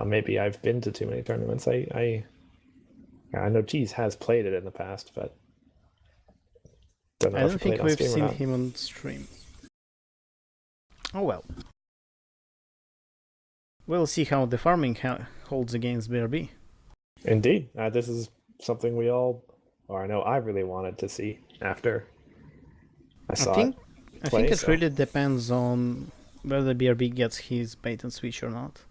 Maybe I've been to too many tournaments. I know Cheese has played it in the past, but don't I know if don't he played think on we've stream or seen not. him on stream. Oh well. We'll see how the farming holds against BRB. Indeed, this is something we all, or I know I really wanted to see after I I saw it think I think play. it So really depends on whether BRB gets his bait and switch or not.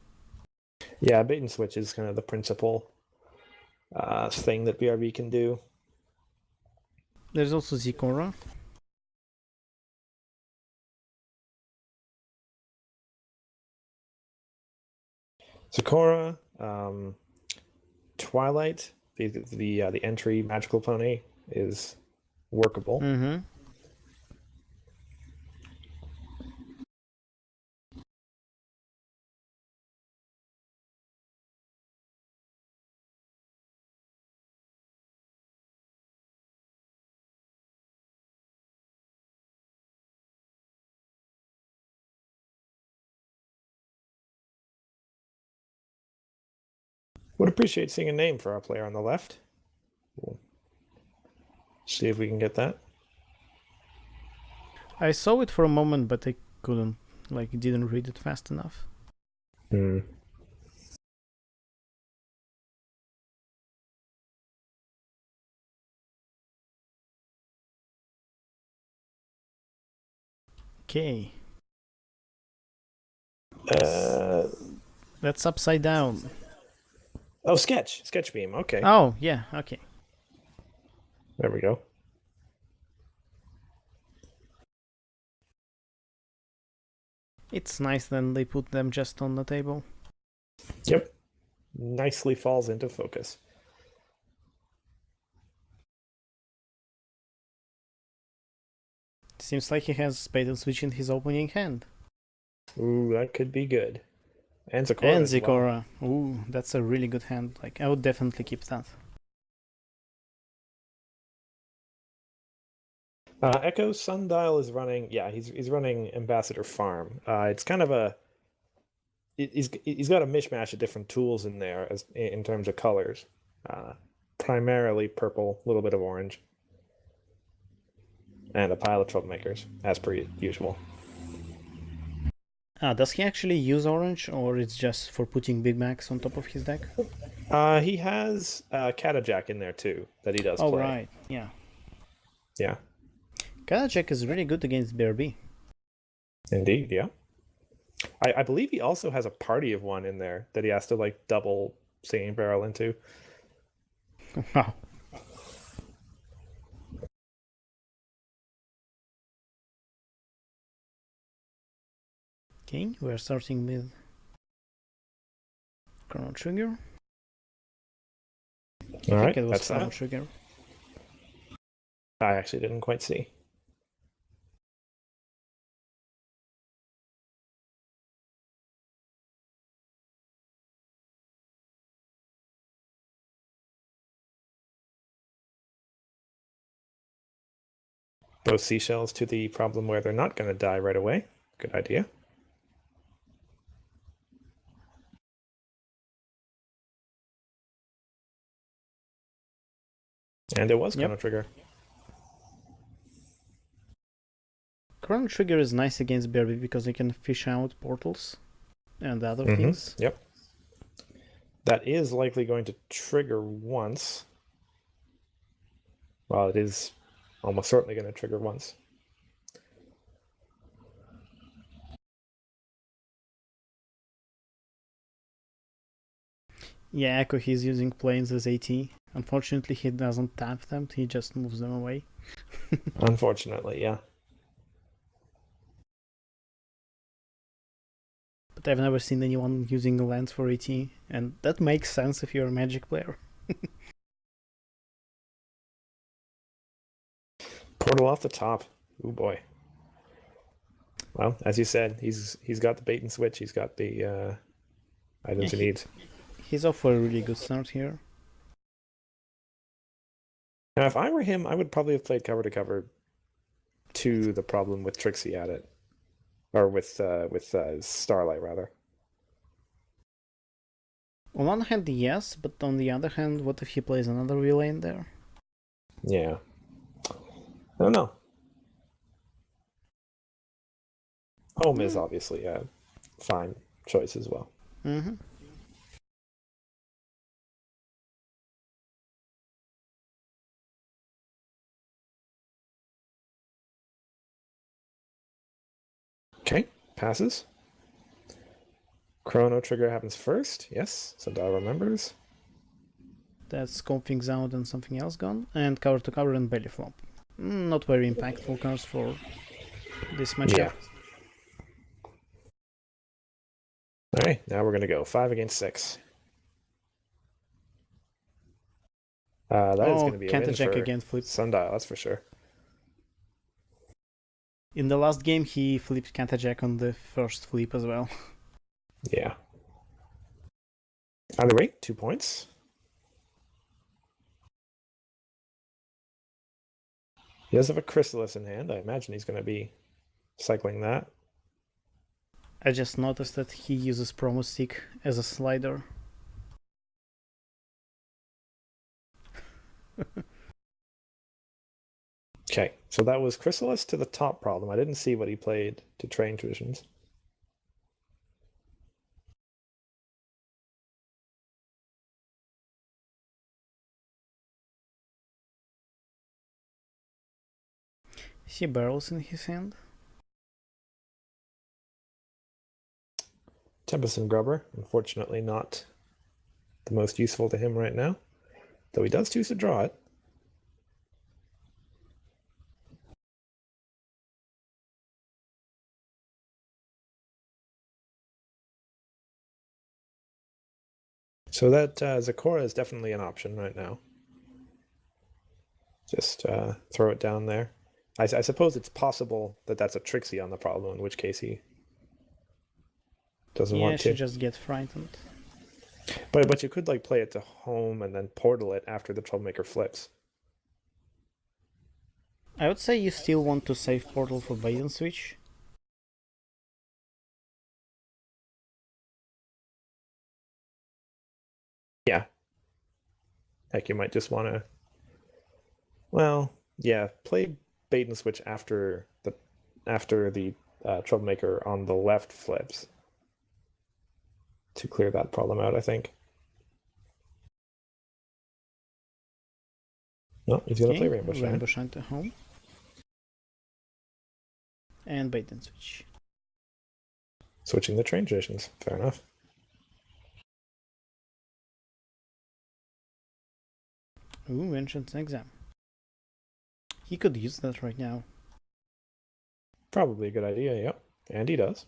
yeah, bait and switch is kind of the principal thing that BRB can do. There's also Zikora. Sakura, Twilight, the entry magical pony is workable. Mm-hmm. Would appreciate seeing a name for our player on the left. We'll see if we can get that. I saw it for a moment, but I couldn't, didn't read it fast enough. Hmm. Okay. Uh, That's upside down. oh, sketch beam. Okay, Oh, yeah, okay. there we go. It's nice then they put them just on the table. Yep, nicely falls into focus. Seems like he has bait and switch in his opening hand. Ooh, that could be good. And Sakura And as well. Zikora. Ooh, that's a really good hand. Like, I would definitely keep that. Echo Sundial is running. Yeah, he's running Ambassador Farm. It's kind of a he's got a mishmash of different tools in there as in terms of colors. Primarily purple, a little bit of orange, and a pile of troublemakers, as per usual. Does he actually use orange, or it's just for putting Big Macs on top of his deck? He has Catajack in there too that he does Oh, play. right, yeah. Yeah, Kalachek is really good against BRB. indeed. Yeah, I believe he also has a party of one in there that he has to like double singing barrel into. Wow. Okay, we're starting with Chrono Trigger. All I think right, it was that's Chrono that. Trigger. I actually didn't quite see. Those seashells to the problem where they're not going to die right away. Good idea. And it was Yep. Chrono Trigger. Chrono Trigger is nice against BRB because you can fish out portals and other things. Yep. That is likely going to trigger once. Well, it is almost certainly going to trigger once. Yeah, Echo, he's using planes as AT. Unfortunately, he doesn't tap them, he just moves them away. Unfortunately, yeah. But I've never seen anyone using lands for AT, and that makes sense if you're a Magic player. Portal off the top. Oh boy. Well, as you said, he's got the bait and switch. He's got the items Yeah, he needs. he's off for a really good start here. Now, if I were him, I would probably have played cover to cover to the problem with Trixie at it, or with Starlight rather. On one hand, yes, but on the other hand, what if he plays another relay in there? Yeah. I don't know. Home is obviously a fine choice as well. Mm-hmm. Okay, passes. Chrono trigger happens first. Yes, Sundial remembers. That's scope things out and something else gone. And cover to cover and belly flop. Not very impactful cards for this matchup. Yeah. All right, now we're gonna go 5 against 6. That is going to be a win Cantajack for again flip. Sundial, that's for sure. In the last game, he flipped Cantajack on the first flip as well. Yeah. Either way, 2 points. He does have a Chrysalis in hand. I imagine he's going to be cycling that. I just noticed that he uses Promo Stick as a slider. Okay, so that was Chrysalis to the top problem. I didn't see what he played to train traditions. He barrels in his hand. Tempest and Grubber, unfortunately not the most useful to him right now, though he does choose to draw it. So that Zakora is definitely an option right now. Just throw it down there. I suppose it's possible that that's a Trixie on the problem, in which case he doesn't want to. Yeah, she just gets frightened. But you could like play it to home and then portal it after the Troublemaker flips. I would say you still want to save Portal for bait and switch. Yeah. Heck, you might just want to. Well, yeah, play bait and switch after the Troublemaker on the left flips to clear that problem out, I think. No, he's gonna play Rainbow Shine. Rainbow Shine to home. And bait and switch. Switching the train traditions. Fair enough. Ooh, Enchant's Exam. He could use that right now. Probably a good idea, yep. And he does.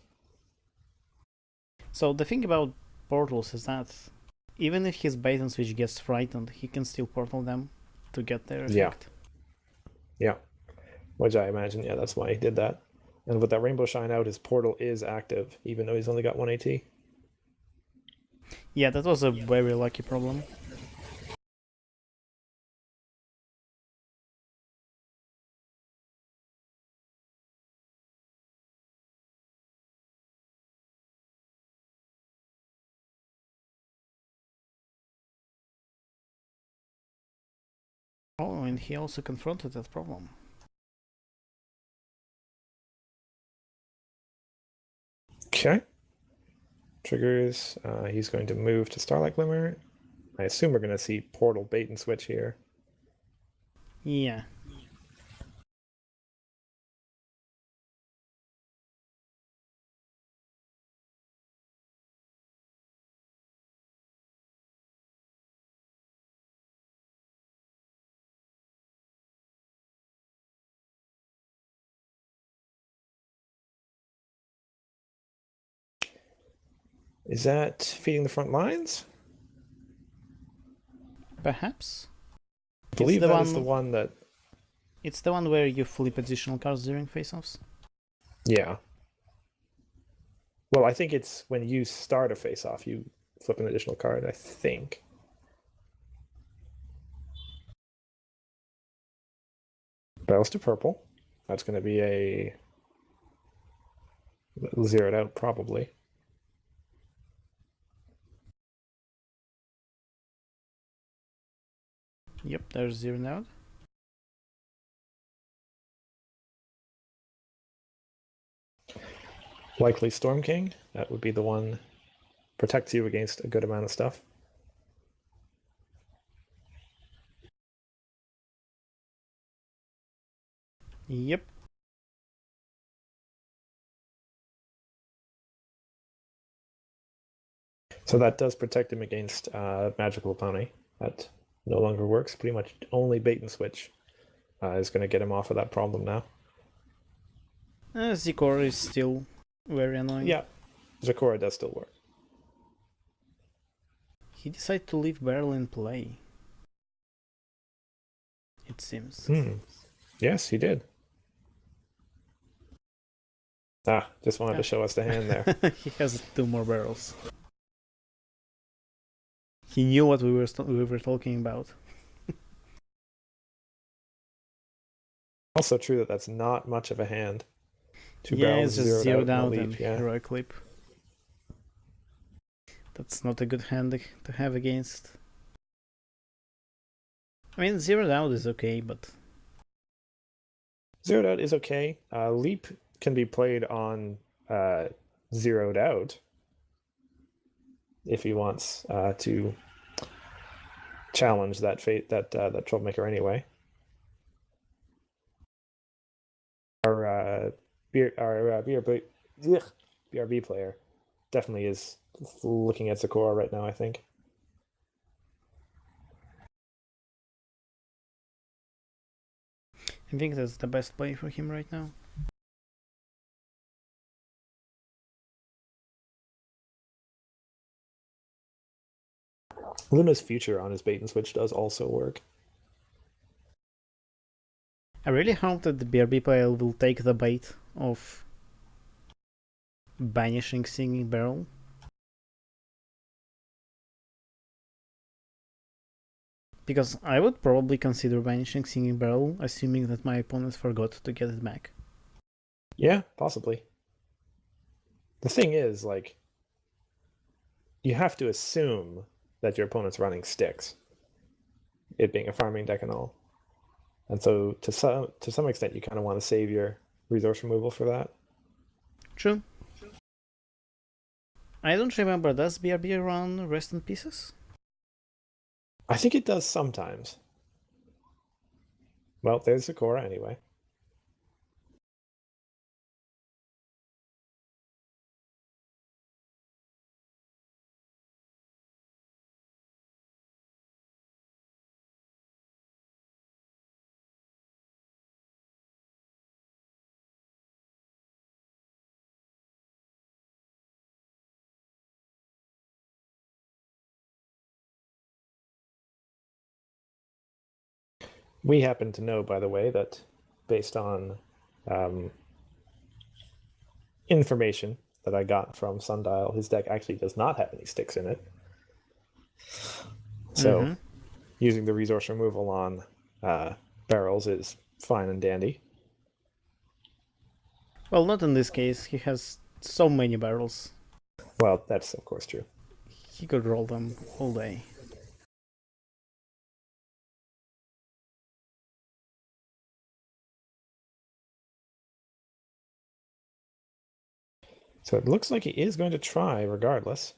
So the thing about portals is that even if his bait and switch gets frightened, he can still portal them to get their effect. Yeah. Which I imagine, yeah, that's why he did that. And with that Rainbow Shine out, his portal is active, even though he's only got 1 AT. Yeah, that was a very lucky problem. Oh, and he also confronted that problem. Okay. Triggers. He's going to move to Starlight Glimmer. I assume we're going to see portal bait and switch here. Yeah. Is that feeding the front lines? Perhaps. I believe that is the one that... It's the one where you flip additional cards during face-offs. Yeah. Well, I think it's when you start a face-off, you flip an additional card, I think. Barrels to purple. That's going to be a... zeroed out, probably. Yep, there's zeroed out. Likely Storm King. That would be the one. Protects you against a good amount of stuff. Yep. So that does protect him against Magical Pony. That no longer works. Pretty much only bait and switch is going to get him off of that problem now. Zikor is still very annoying. Yeah, Zakora does still work. He decided to leave Barrel in play. It seems. Yes, he did. Just wanted to show us the hand there. He has 2 more barrels. He knew what we were talking about. Also true that that's not much of a hand. 2 yeah, barrels, it's just zeroed out leap, and heroic leap. That's not a good hand to have against. I mean, zeroed out is okay, but... Zeroed out is okay. Leap can be played on zeroed out if he wants to challenge that that troublemaker anyway. Our BRB player definitely is looking at Sakura right now, I think. I think that's the best play for him right now. Luna's future on his bait and switch does also work. I really hope that the BRB player will take the bait of banishing Singing Barrel. Because I would probably consider banishing Singing Barrel, assuming that my opponent forgot to get it back. Yeah, possibly. The thing is, like, you have to assume that your opponent's running sticks, it being a farming deck and all. And so to some extent, you kind of want to save your resource removal for that. True. I don't remember, does BRB run Rest in Pieces? I think it does sometimes. Well, there's Sakura anyway. We happen to know, by the way, that based on information that I got from Sundial, his deck actually does not have any sticks in it. So using the resource removal on barrels is fine and dandy. Well, not in this case, he has so many barrels. Well, that's of course true. He could roll them all day. So it looks like he is going to try regardless.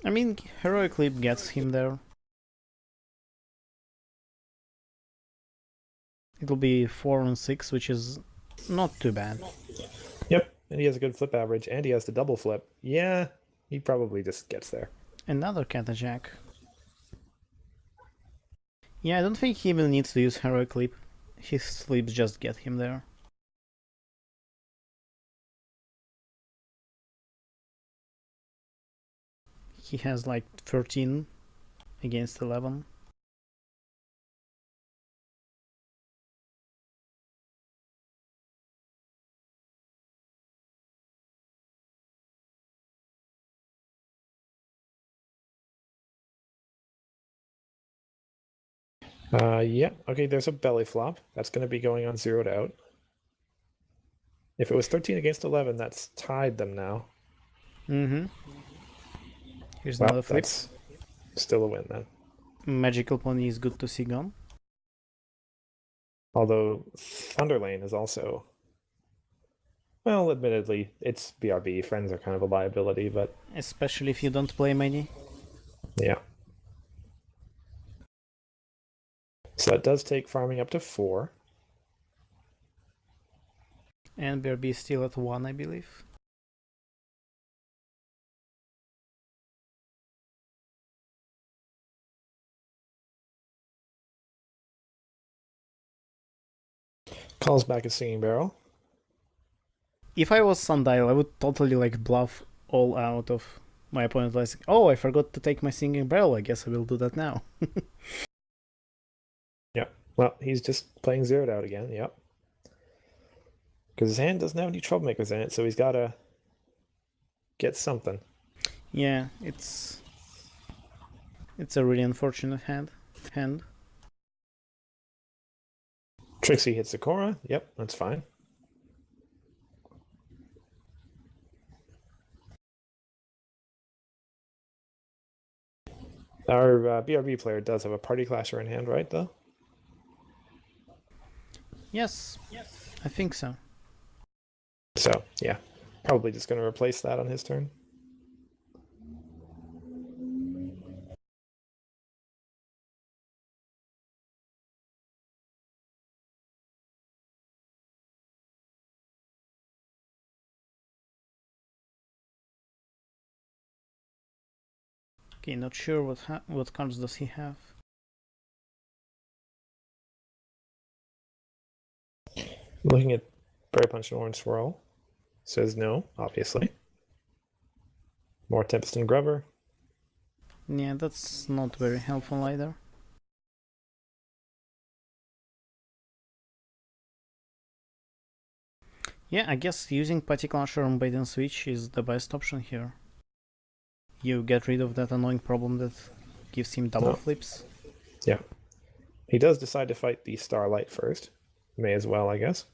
I mean, Heroic Leap gets him there. It'll be 4 on 6, which is not too bad. Yep, and he has a good flip average, and he has the double flip. Yeah, he probably just gets there. Another Catajack. Yeah, I don't think he even needs to use Heroic Leap. His sleeps just get him there. He has like 13 against 11. Yeah, okay, there's a belly flop. That's going to be going on zeroed out. If it was 13 against 11, that's tied them now. Here's Well, another flip. that's still a win then. Magical Pony is good to see gone. Although Thunderlane is also, well, admittedly, it's BRB. Friends are kind of a liability, but Especially if you don't play many. yeah. So that does take farming up to 4. And BRB is still at 1, I believe. Calls back a Singing Barrel. If I was Sundial, I would totally like bluff all out of my opponent. Like, oh, I forgot to take my Singing Barrel. I guess I will do that now. Yeah. Well, he's just playing zeroed out again. Yep. Because his hand doesn't have any troublemakers in it, so he's got to get something. Yeah, it's a really unfortunate hand. Trixie hits Sakura. Yep, that's fine. Our BRB player does have a Party Clasher in hand, right, though? Yes, I think so. So, yeah. Probably just going to replace that on his turn. Okay, not sure what cards does he have. Looking at Berry Punch and Orange Swirl. Says no, obviously. More Tempest and Grubber. Yeah, that's not very helpful either. Yeah, I guess using Party Clasher on bait and switch is the best option here. You get rid of that annoying problem that gives him double flips. Yeah. He does decide to fight the Starlight first. May as well, I guess.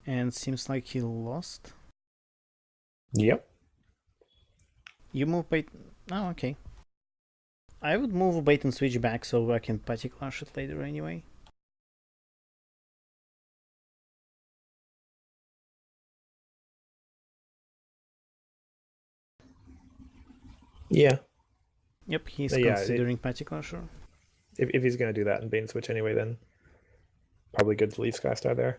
And seems like he lost. Yep. You move bait... Oh, okay. I would move bait and switch back so I can Party Clash it later anyway. Yeah. Yep, he's Yeah, considering Party Clasher. If he's going to do that and bait and switch anyway, then probably good to leave Skystar there.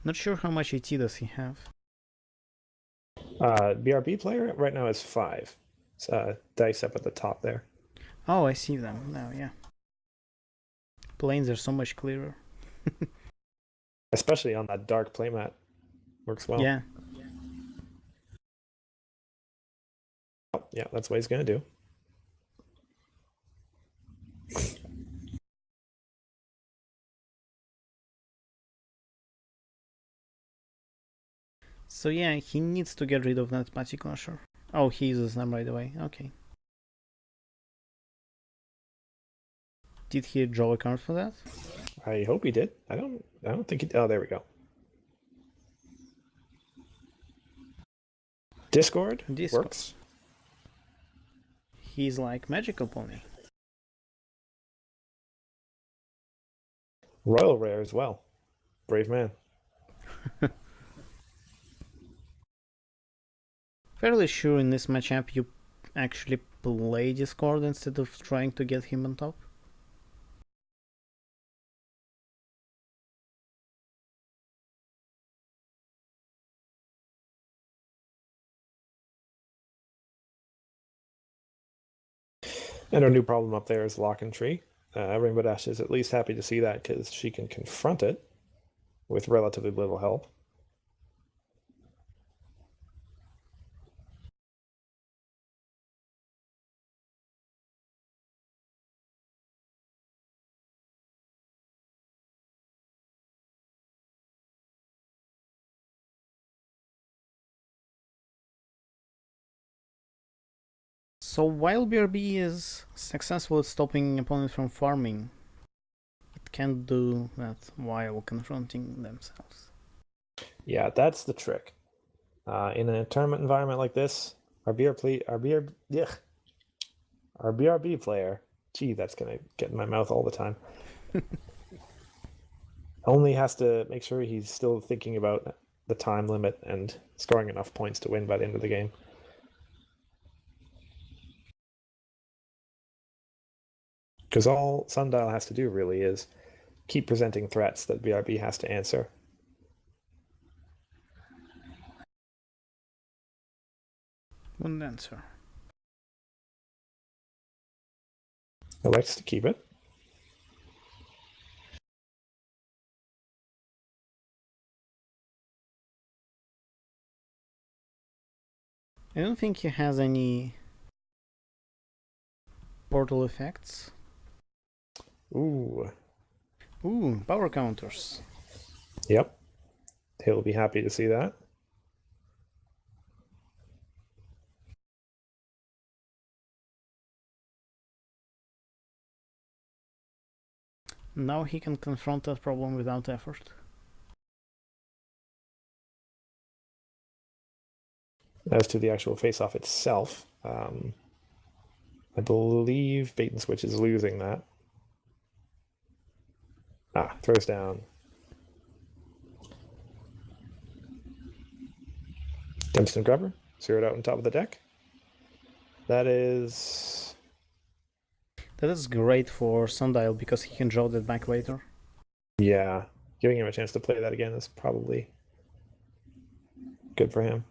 Not sure how much AT does he have. BRB player right now is 5. Dice up at the top there. Oh, I see them now, yeah. Planes are so much clearer. Especially on that dark playmat. Works well. Yeah. Oh, yeah, that's what he's going to do. So yeah, he needs to get rid of that Party Clasher. Oh, he uses them right away. Okay. Did he draw a card for that? I hope he did. I don't think he... Oh, there we go. Discord works. He's like Magical Pony. Royal Rare as well. Brave man. Fairly sure in this matchup you actually play Discord instead of trying to get him on top. And our new problem up there is Lock and Tree. Rainbow Dash is at least happy to see that because she can confront it with relatively little help. So while BRB is successful at stopping opponent from farming, it can't do that while confronting themselves. Yeah, that's the trick. In a tournament environment like this, our BRB player, gee, that's gonna get in my mouth all the time. Only has to make sure he's still thinking about the time limit and scoring enough points to win by the end of the game. Because all Sundial has to do really is keep presenting threats that BRB has to answer. Wouldn't answer. Elects to keep it. I don't think he has any portal effects. Ooh. Ooh, power counters. Yep. He'll be happy to see that. Now he can confront that problem without effort. As to the actual face-off itself, I believe Bait and Switch is losing that. Throws down. Gemstone Grubber, zeroed out on top of the deck. That is... That is great for Sundial because he can draw that back later. Yeah, giving him a chance to play that again is probably good for him.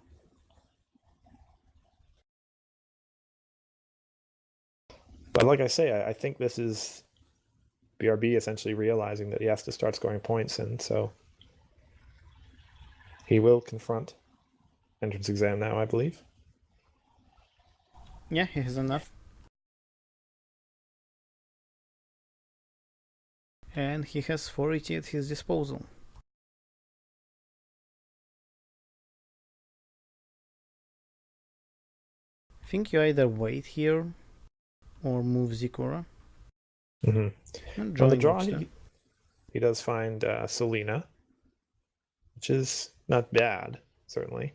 But like I say, I think this is BRB essentially realizing that he has to start scoring points, and so he will confront entrance exam now, I believe. Yeah, he has enough. And he has 480 at his disposal. I think you either wait here or move Zikura. Mm-hmm. On the draw, he does find Selena, which is not bad, certainly.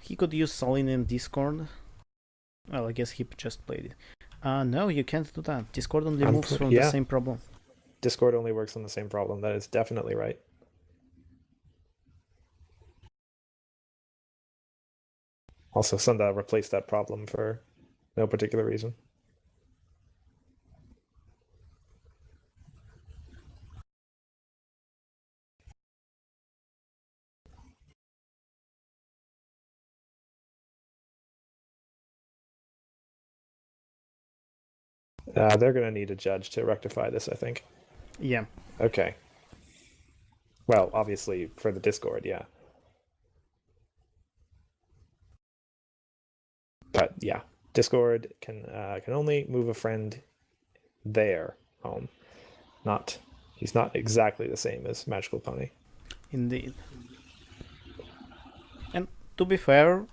He could use Selena in Discord. Well, I guess he just played it. No, you can't do that. Discord only moves from the same problem. Discord only works on the same problem. That is definitely right. Also, Sundial replaced that problem for no particular reason. They're going to need a judge to rectify this, I think. Yeah. Okay. Well, obviously for the Discord, yeah. But yeah, Discord can only move a friend there home. He's not exactly the same as Magical Pony. Indeed. And to be fair,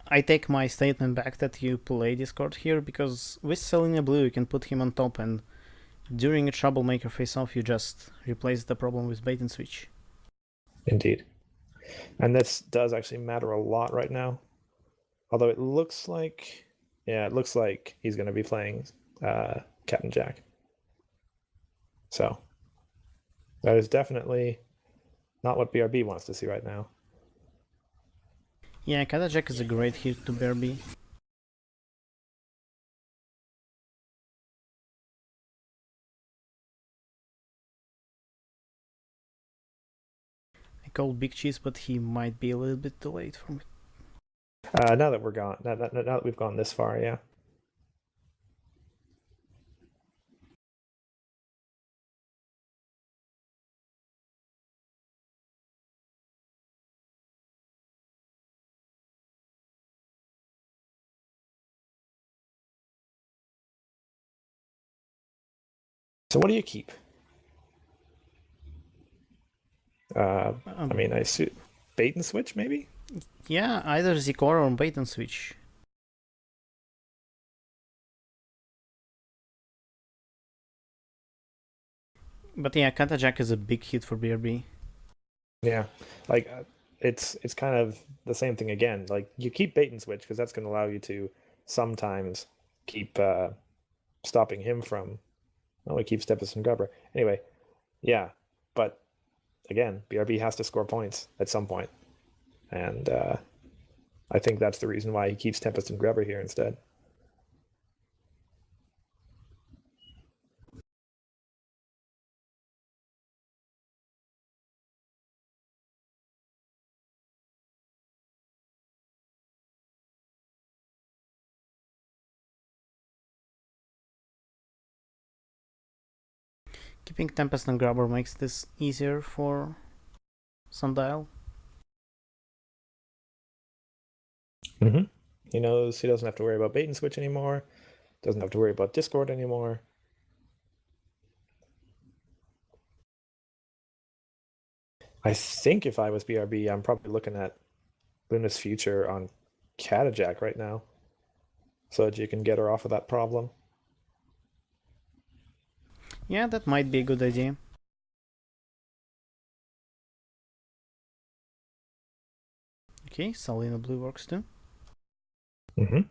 I take my statement back that you play Discord here, because with Selena Blue you can put him on top, and during a Troublemaker face-off you just replace the problem with Bait and Switch. Indeed. And this does actually matter a lot right now. Although it looks like... Yeah, it looks like he's going to be playing Captain Jack. So, that is definitely not what BRB wants to see right now. Yeah, Captain Jack is a great hit to BRB. I called Big Cheese, but he might be a little bit too late for me. Now that we're gone, now that we've gone this far, yeah. So what do you keep? I mean, I see Bait and Switch, maybe? Yeah, either Zikor or bait and switch. But yeah, Kata Jack is a big hit for BRB. Yeah, like it's kind of the same thing again. Like you keep bait and switch because that's going to allow you to sometimes keep stopping him from. Oh, he keeps Tempest and Grubber. Anyway, yeah, but again, BRB has to score points at some point, and I think that's the reason why he keeps Tempest and Grubber here instead. Keeping Tempest and Grubber makes this easier for Sundial. Mm-hmm. He knows he doesn't have to worry about bait and switch anymore. Doesn't have to worry about Discord anymore. I think if I was BRB, I'm probably looking at Luna's future on Catajack right now, so that you can get her off of that problem. Yeah, that might be a good idea. Okay, Salina Blue works too. Mm-hmm.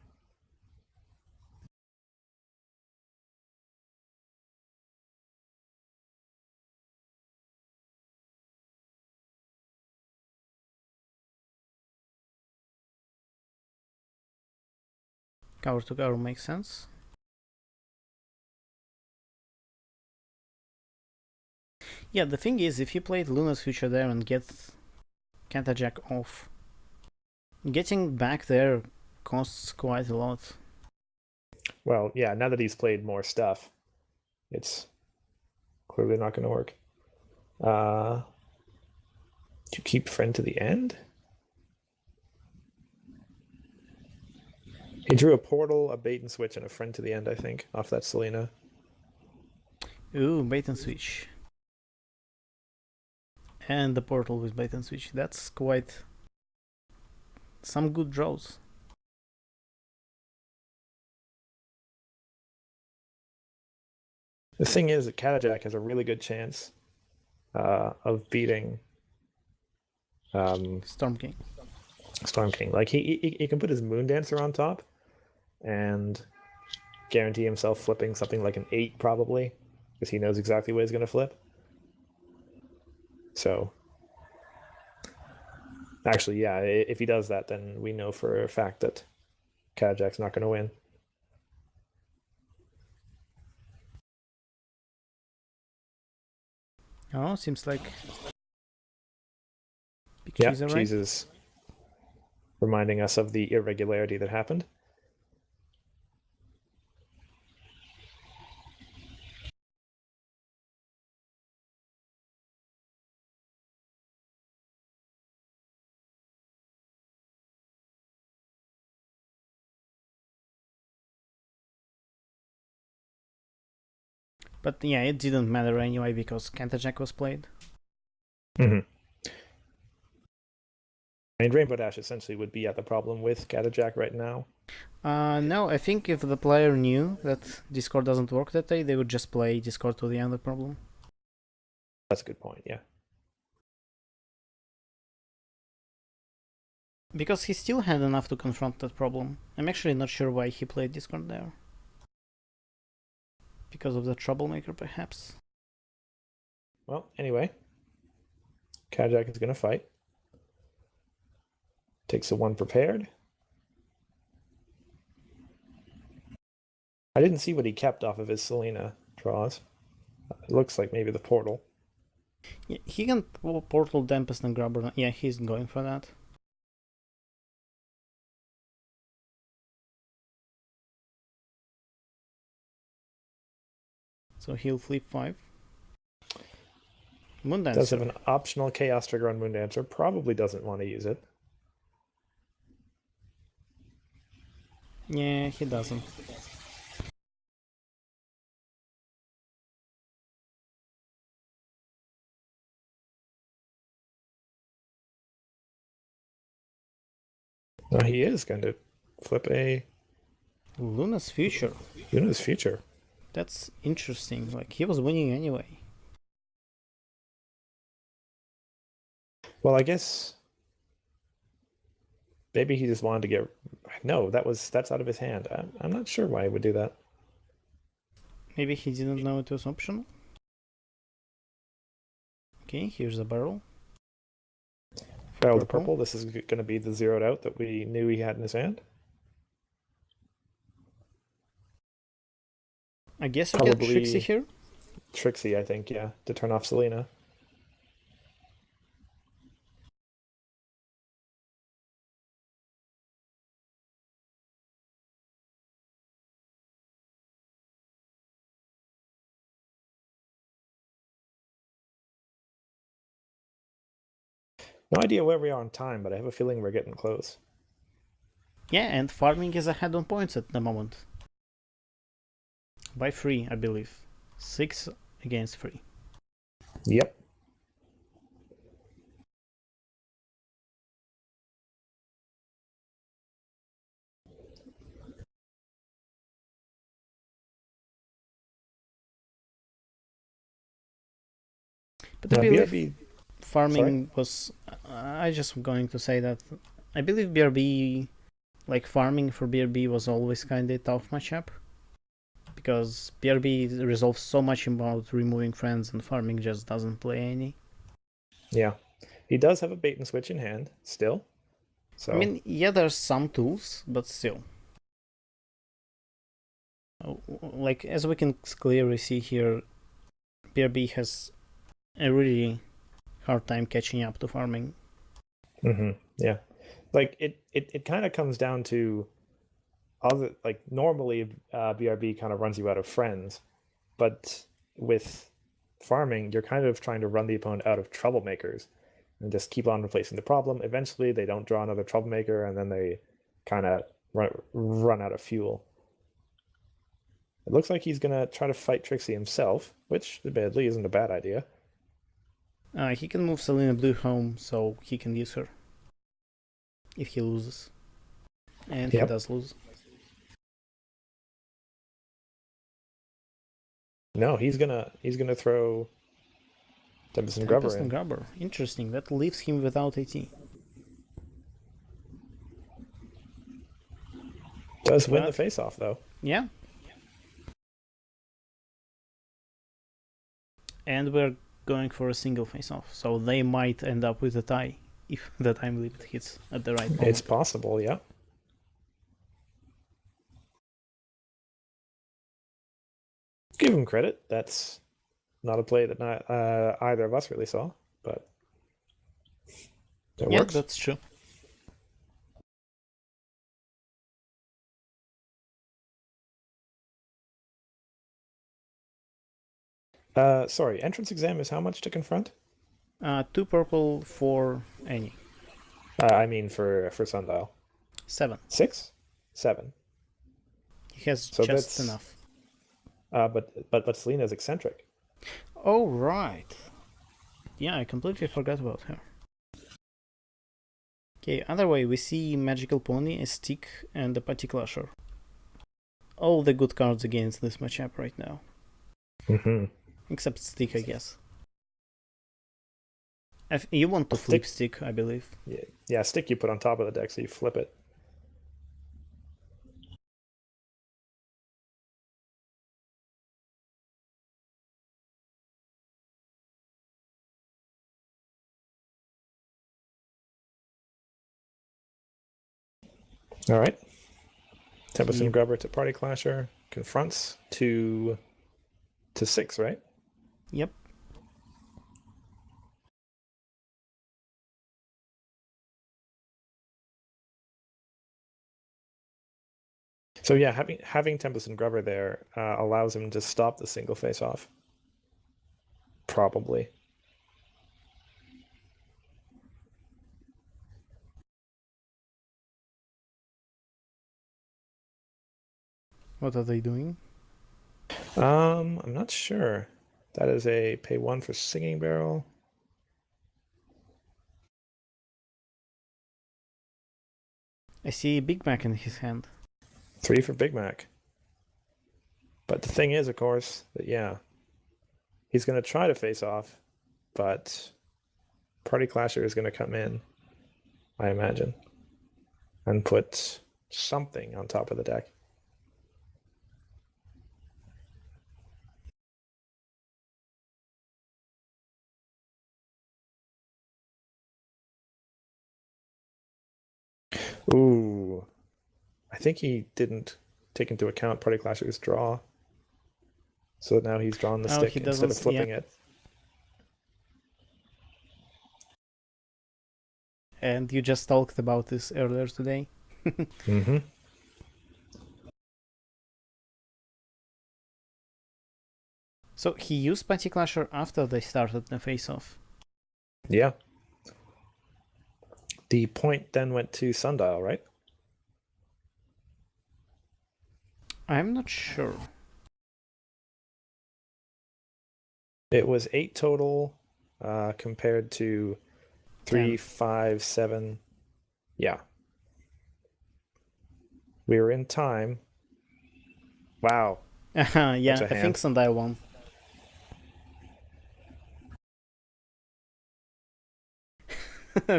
Cover to cover makes sense. Yeah, the thing is, if you played Luna's Future there and get Catajack off, getting back there costs quite a lot. Well, yeah, now that he's played more stuff, it's clearly not going to work. To keep friend to the end? He drew a portal, a bait and switch, and a friend to the end, I think, off that Selena. Ooh, bait and switch. And the portal with bait and switch. That's quite some good draws. The thing is that Catajack has a really good chance of beating Storm King. Storm King. Like he can put his Moon Dancer on top and guarantee himself flipping something like an 8 probably, because he knows exactly what he's going to flip. So actually, yeah, if he does that, then we know for a fact that Catajack's not going to win. Oh, seems like Big Yeah, Cheese, right? Cheese is reminding us of the irregularity that happened. But yeah, it didn't matter anyway because Catajack was played. Mm-hmm. I mean, Rainbow Dash essentially would be at the problem with Catajack right now. No, I think if the player knew that Discord doesn't work that day, they would just play Discord to the end of the problem. That's a good point, yeah. Because he still had enough to confront that problem. I'm actually not sure why he played Discord there. Because of the troublemaker, perhaps. Well, anyway, Catajack is going to fight. Takes a 1 prepared. I didn't see what he kept off of his Selena draws. It looks like maybe the portal. Yeah, he can portal Tempest and Grubber. Yeah, he's going for that. So he'll flip 5. Moondancer. Does have an optional Chaos Trigger on Moondancer. Probably doesn't want to use it. Yeah, he doesn't. No, he is going to flip a Luna's future. Luna's future. That's interesting. Like, he was winning anyway. Well, I guess maybe he just wanted to get. No, that's out of his hand. I'm not sure why he would do that. Maybe he didn't know it was optional. Okay, here's the barrel. Barrel the purple. This is going to be the zeroed out that we knew he had in his hand. I guess we get Trixie here. Trixie, I think, yeah, to turn off Selena. No idea where we are on time, but I have a feeling we're getting close. Yeah, and farming is ahead on points at the moment. By 3, I believe. 6 against 3. Yep. But I believe farming was... I just going to say that I believe BRB, like farming for BRB was always kind of tough matchup. Because BRB resolves so much about removing friends and farming just doesn't play any. Yeah. He does have a bait and switch in hand, still. So I mean, yeah, there's some tools, but still. Like, as we can clearly see here, BRB has a really hard time catching up to farming. Yeah. Like, it kind of comes down to other, like, normally BRB kind of runs you out of friends, but with farming, you're kind of trying to run the opponent out of troublemakers and just keep on replacing the problem. Eventually, they don't draw another troublemaker, and then they kind of run out of fuel. It looks like he's going to try to fight Trixie himself, which admittedly isn't a bad idea. He can move Selena Blue home so he can use her if he loses. And he does lose. No, he's gonna throw Tempest and Grubber in. Grubber. Interesting. That leaves him without AT. Does win the face-off though. Yeah. And we're going for a single face-off, so they might end up with a tie if the time limit hits at the right moment. It's possible, yeah. Give him credit. That's not a play that either of us really saw, but it works. That's true. Sorry, entrance exam is how much to confront? 2 purple for any. I mean for Sundial. 7. 6? 7. He has so just enough. But Selena's eccentric. Oh right. Yeah, I completely forgot about her. Okay, other way we see Magical Pony, a Stick, and a Party Clasher. All the good cards against this matchup right now. Except Stick, I guess. You want to flip Stick, I believe. Yeah, Stick you put on top of the deck, so you flip it. All right. Tempest and Grubber to Party Clasher. Confronts to 6, right? Yep. So yeah, having Tempest and Grubber there allows him to stop the single face-off. Probably. What are they doing? I'm not sure. That is a pay 1 for Singing Barrel. I see Big Mac in his hand. 3 for Big Mac. But the thing is, of course, that yeah, he's going to try to face off, but Party Clasher is going to come in, I imagine, and put something on top of the deck. Ooh, I think he didn't take into account Party Clasher's draw. So now he's drawn the Oh, stick he instead of doesn't. flipping Yeah. it. And you just talked about this earlier today. Mm-hmm. So he used Party Clasher after they started the face-off. Yeah. The point then went to Sundial, right? I'm not sure. It was 8 total, compared to 3, 10. 5, 7. Yeah. We were in time. Wow. Yeah, Such a I hand. think Sundial won.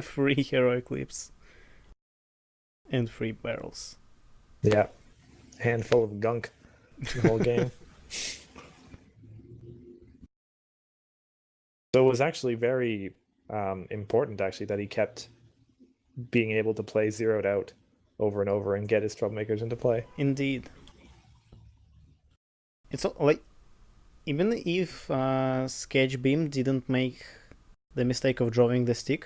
Free Heroic Leaps. And free barrels. Yeah. Handful of gunk the whole game. So it was actually very important, actually, that he kept being able to play zeroed out over and over and get his troublemakers into play. Indeed. It's like, even if Sketch Beam didn't make the mistake of drawing the stick,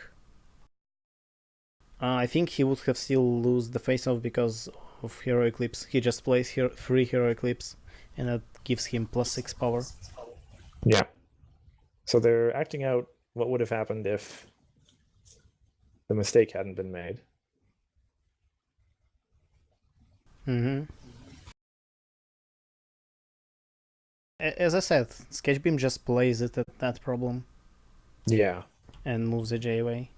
I think he would have still lose the face-off because of Heroic Leaps. He just plays free Heroic Leaps, and that gives him +6 power. Yeah. So they're acting out what would have happened if the mistake hadn't been made. Mm-hmm. As I said, Sketch Beam just plays it at that problem Yeah. and moves the J away.